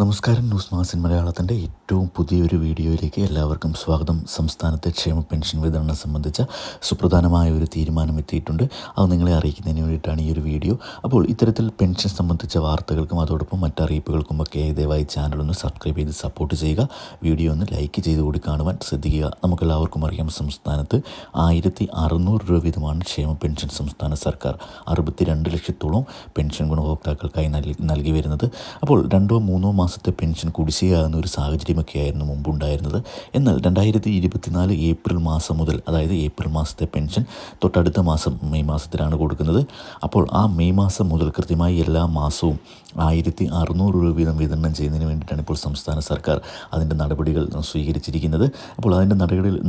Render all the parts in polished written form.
നമസ്കാരം. ന്യൂസ് മാസിൻ മലയാളത്തിൻ്റെ ഏറ്റവും പുതിയൊരു വീഡിയോയിലേക്ക് എല്ലാവർക്കും സ്വാഗതം. സംസ്ഥാനത്തെ ക്ഷേമ പെൻഷൻ വിതരണം സംബന്ധിച്ച സുപ്രധാനമായ ഒരു തീരുമാനം എത്തിയിട്ടുണ്ട്. അത് നിങ്ങളെ അറിയിക്കുന്നതിന് വേണ്ടിയിട്ടാണ് ഈ ഒരു വീഡിയോ. അപ്പോൾ ഇത്തരത്തിൽ പെൻഷൻ സംബന്ധിച്ച വാർത്തകൾക്കും അതോടൊപ്പം മറ്ററിയിപ്പുകൾക്കുമൊക്കെ ദയവായി ചാനലൊന്ന് സബ്സ്ക്രൈബ് ചെയ്ത് സപ്പോർട്ട് ചെയ്യുക. വീഡിയോ ഒന്ന് ലൈക്ക് ചെയ്ത് കൂടി കാണുവാൻ ശ്രദ്ധിക്കുക. നമുക്കെല്ലാവർക്കും അറിയാം, സംസ്ഥാനത്ത് 1600 രൂപ വീതമാണ് ക്ഷേമ പെൻഷൻ സംസ്ഥാന സർക്കാർ 62 ലക്ഷത്തോളം പെൻഷൻ ഗുണഭോക്താക്കൾക്കായി നൽകി വരുന്നത്. അപ്പോൾ 2-3 മാസത്തെ പെൻഷൻ കുടിശ്ശികയാകുന്ന ഒരു സാഹചര്യമൊക്കെയായിരുന്നു മുമ്പുണ്ടായിരുന്നത്. എന്നാൽ 2024 ഏപ്രിൽ മാസം മുതൽ, അതായത് ഏപ്രിൽ മാസത്തെ പെൻഷൻ തൊട്ടടുത്ത മാസം മെയ് മാസത്തിലാണ് കൊടുക്കുന്നത്. അപ്പോൾ ആ മെയ് മാസം മുതൽ കൃത്യമായി എല്ലാ മാസവും 1600 രൂപ വീതം വിതരണം ചെയ്യുന്നതിന് വേണ്ടിയിട്ടാണ് ഇപ്പോൾ സംസ്ഥാന സർക്കാർ അതിൻ്റെ നടപടികൾ സ്വീകരിച്ചിരിക്കുന്നത്. അപ്പോൾ അതിൻ്റെ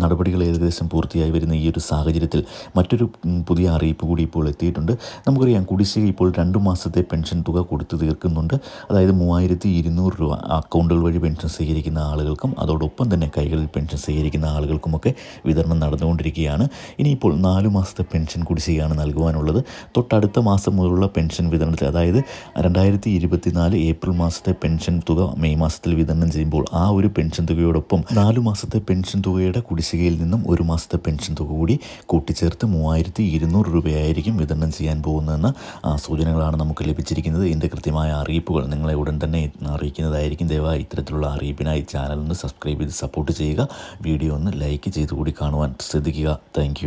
നടപടികൾ ഏകദേശം പൂർത്തിയായി വരുന്ന ഈ ഒരു സാഹചര്യത്തിൽ മറ്റൊരു പുതിയ അറിയിപ്പ് കൂടി ഇപ്പോൾ എത്തിയിട്ടുണ്ട്. നമുക്കറിയാം, കുടിശ്ശിക ഇപ്പോൾ 2 മാസത്തെ പെൻഷൻ തുക കൊടുത്തു തീർക്കുന്നുണ്ട്. അതായത് 3200 രൂപ അക്കൗണ്ടുകൾ വഴി പെൻഷൻ സ്വീകരിക്കുന്ന ആളുകൾക്കും അതോടൊപ്പം തന്നെ കൈകളിൽ പെൻഷൻ സ്വീകരിക്കുന്ന ആളുകൾക്കുമൊക്കെ വിതരണം നടന്നുകൊണ്ടിരിക്കുകയാണ്. ഇനിയിപ്പോൾ 4 മാസത്തെ പെൻഷൻ കുടിശ്ശികയാണ് നൽകുവാനുള്ളത്. തൊട്ടടുത്ത മാസം മുതലുള്ള പെൻഷൻ വിതരണത്തിൽ, അതായത് 2024 ഏപ്രിൽ മാസത്തെ പെൻഷൻ തുക മെയ് മാസത്തിൽ വിതരണം ചെയ്യുമ്പോൾ ആ ഒരു പെൻഷൻ തുകയോടൊപ്പം 4 മാസത്തെ പെൻഷൻ തുകയുടെ കുടിശ്ശികയിൽ നിന്നും 1 മാസത്തെ പെൻഷൻ തുക കൂടി കൂട്ടിച്ചേർത്ത് 3200 രൂപയായിരിക്കും വിതരണം ചെയ്യാൻ പോകുന്നതെന്ന സൂചനകളാണ് നമുക്ക് ലഭിച്ചിരിക്കുന്നത്. ഇതിൻ്റെ കൃത്യമായ അറിയിപ്പുകൾ നിങ്ങളെ ഉടൻ തന്നെ അറിയിക്കുന്നതായിരിക്കും. ദയവായി ഇത്തരത്തിലുള്ള അറിയിപ്പിനായി ചാനൽ ഒന്ന് സബ്സ്ക്രൈബ് ചെയ്ത് സപ്പോർട്ട് ചെയ്യുക. വീഡിയോ ഒന്ന് ലൈക്ക് ചെയ്ത് കൂടി കാണുവാൻ ശ്രദ്ധിക്കുക. താങ്ക്